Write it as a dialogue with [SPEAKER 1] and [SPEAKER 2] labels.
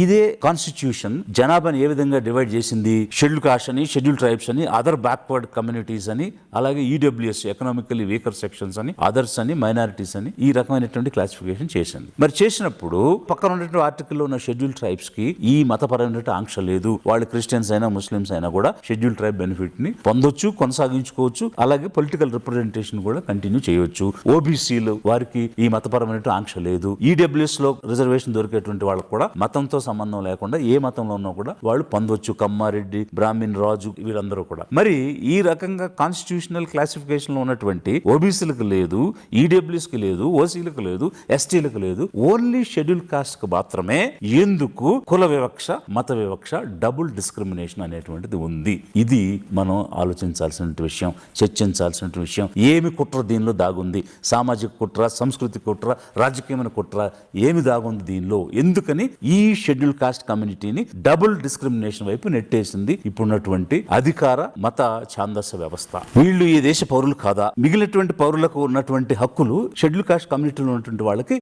[SPEAKER 1] ఇదే కాన్స్టిట్యూషన్ జనాభాని ఏ విధంగా డివైడ్ చేసింది, షెడ్యూల్ కాస్ట్ అని, షెడ్యూల్ ట్రైబ్స్ అని, అదర్ బ్యాక్వర్డ్ కమ్యూనిటీస్ అని, అలాగే ఈడబ్ల్యూఎస్ ఎకనామికల్లీ వీకర్ సెక్షన్స్ అని, అదర్స్ అని, మైనారిటీస్ అని ఈ రకమైనటువంటి క్లాసిఫికేషన్ చేసింది. మరి చేసినప్పుడు పక్కన ఉన్నటువంటి ఆర్టికల్లో ఉన్న షెడ్యూల్ ట్రైబ్స్ కి ఈ మతపరమైన ఆంక్ష లేదు. వాళ్ళు క్రిస్టియన్స్ అయినా ముస్లిమ్స్ అయినా కూడా షెడ్యూల్ ట్రైబ్ బెనిఫిట్ ని పొందొచ్చు, కొనసాగించుకోవచ్చు. అలాగే పొలిటికల్ రిప్రజెంటేషన్ కూడా కంటిన్యూ చేయొచ్చు. ఓబీసీలు వారికి ఈ మతపరమైన ఆంక్ష లేదు. ఈడబ్ల్యూఎస్ లో రిజర్వేషన్ దొరికేటువంటి వాళ్ళకు కూడా మతంతో సంబంధం లేకుండా ఏ మతంలో ఉన్నా కూడా వాళ్ళు పొందొచ్చు. కమ్మారెడ్డి, బ్రాహ్మిన్, రాజు వీళ్ళందరూ కూడా. మరి ఈ రకంగా కాన్స్టిట్యూషనల్ క్లాసిఫికేషన్ లో ఉన్నటువంటి ఓబీసీలకు లేదు, ఈడబ్ల్యూఎస్ కి లేదు, ఓసీలకు లేదు, ఎస్టీలకు లేదు. ఓన్లీ షెడ్యూల్ కాస్ట్ కు మాత్రమే ఎందుకు కుల వివక్ష, మత వివక్ష, డబుల్ డిస్క్రిమినేషన్ అనేటువంటిది ఉంది. ఇది మనం ఆలోచించాల్సిన విషయం, చర్చించాల్సిన విషయం. ఏమి కుట్ర దీనిలో దాగుంది? సామాజిక కుట్ర, సంస్కృతి కుట్ర, రాజకీయమైన కుట్ర ఏమి దాగుంది దీనిలో? ఎందుకని ఈ షెడ్యూల్ కాస్ట్ కమ్యూనిటీని డబుల్ డిస్క్రిమినేషన్ వైపు నెట్టేసింది ఇప్పుడున్నటువంటి అధికార మత ఛాందస వ్యవస్థ? వీళ్ళు ఈ దేశ పౌరులు కాదా? మిగిలినటువంటి పౌరులకు ఉన్నటువంటి హక్కులు షెడ్యూల్ కాస్ట్ కమ్యూనిటీలో ఉన్నటువంటి వాళ్ళకి